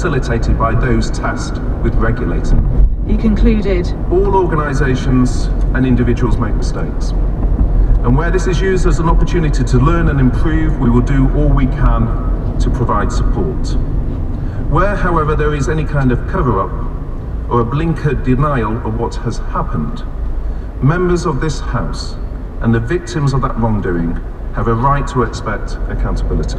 facilitated by those tasked with regulating. He concluded, all organisations and individuals make mistakes. And where this is used as an opportunity to learn and improve, we will do all we can to provide support. Where, however, there is any kind of cover-up or a blinkered denial of what has happened, members of this House and the victims of that wrongdoing have a right to expect accountability.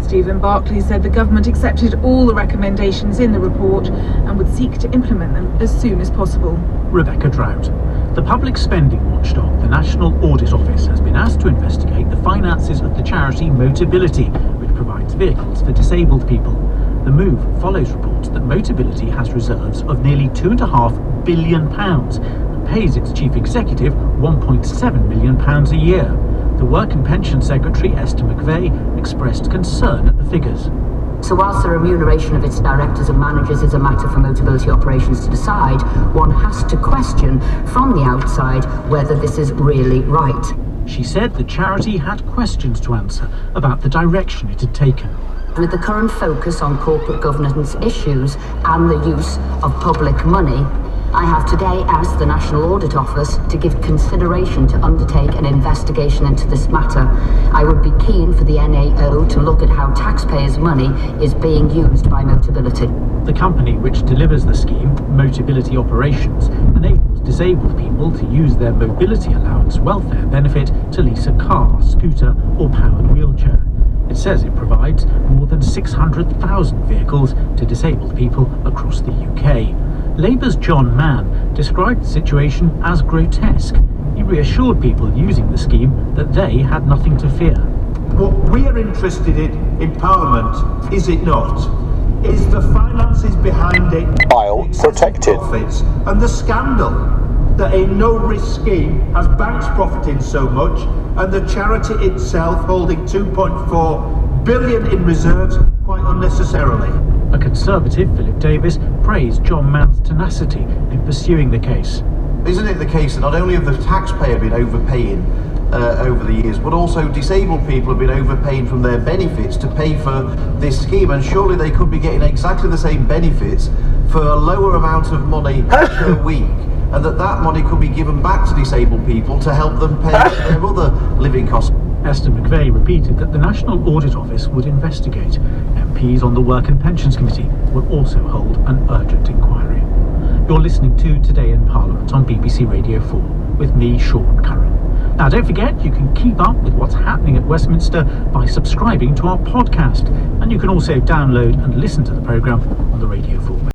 Stephen Barclay said the government accepted all the recommendations in the report and would seek to implement them as soon as possible. Rebecca Drought. The public spending watchdog, the National Audit Office, has been asked to investigate the finances of the charity Motability, which provides vehicles for disabled people. The move follows reports that Motability has reserves of nearly £2.5 billion and pays its chief executive £1.7 million a year. The Work and Pension Secretary, Esther McVeigh, expressed concern at the figures. So whilst the remuneration of its directors and managers is a matter for Motability operations to decide, one has to question from the outside whether this is really right. She said the charity had questions to answer about the direction it had taken. With the current focus on corporate governance issues and the use of public money, I have today asked the National Audit Office to give consideration to undertake an investigation into this matter. I would be keen for the NAO to look at how taxpayers' money is being used by Motability. The company which delivers the scheme, Motability Operations, enables disabled people to use their mobility allowance welfare benefit to lease a car, scooter or powered wheelchair. It says it provides more than 600,000 vehicles to disabled people across the UK. Labour's John Mann described the situation as grotesque. He reassured people using the scheme that they had nothing to fear. What we are interested in Parliament, is it not, is the finances behind it, File protected, profits, and the scandal that a no-risk scheme has banks profiting so much and the charity itself holding 2.4 billion in reserves quite unnecessarily. A Conservative, Philip Davis, praised John Mann's tenacity in pursuing the case. Isn't it the case that not only have the taxpayer been overpaying over the years, but also disabled people have been overpaying from their benefits to pay for this scheme, and surely they could be getting exactly the same benefits for a lower amount of money per week, and that money could be given back to disabled people to help them pay their other living costs. Esther McVeigh repeated that the National Audit Office would investigate. MPs on the Work and Pensions Committee will also hold an urgent inquiry. You're listening to Today in Parliament on BBC Radio 4 with me, Sean Curran. Now don't forget, you can keep up with what's happening at Westminster by subscribing to our podcast, and you can also download and listen to the programme on the Radio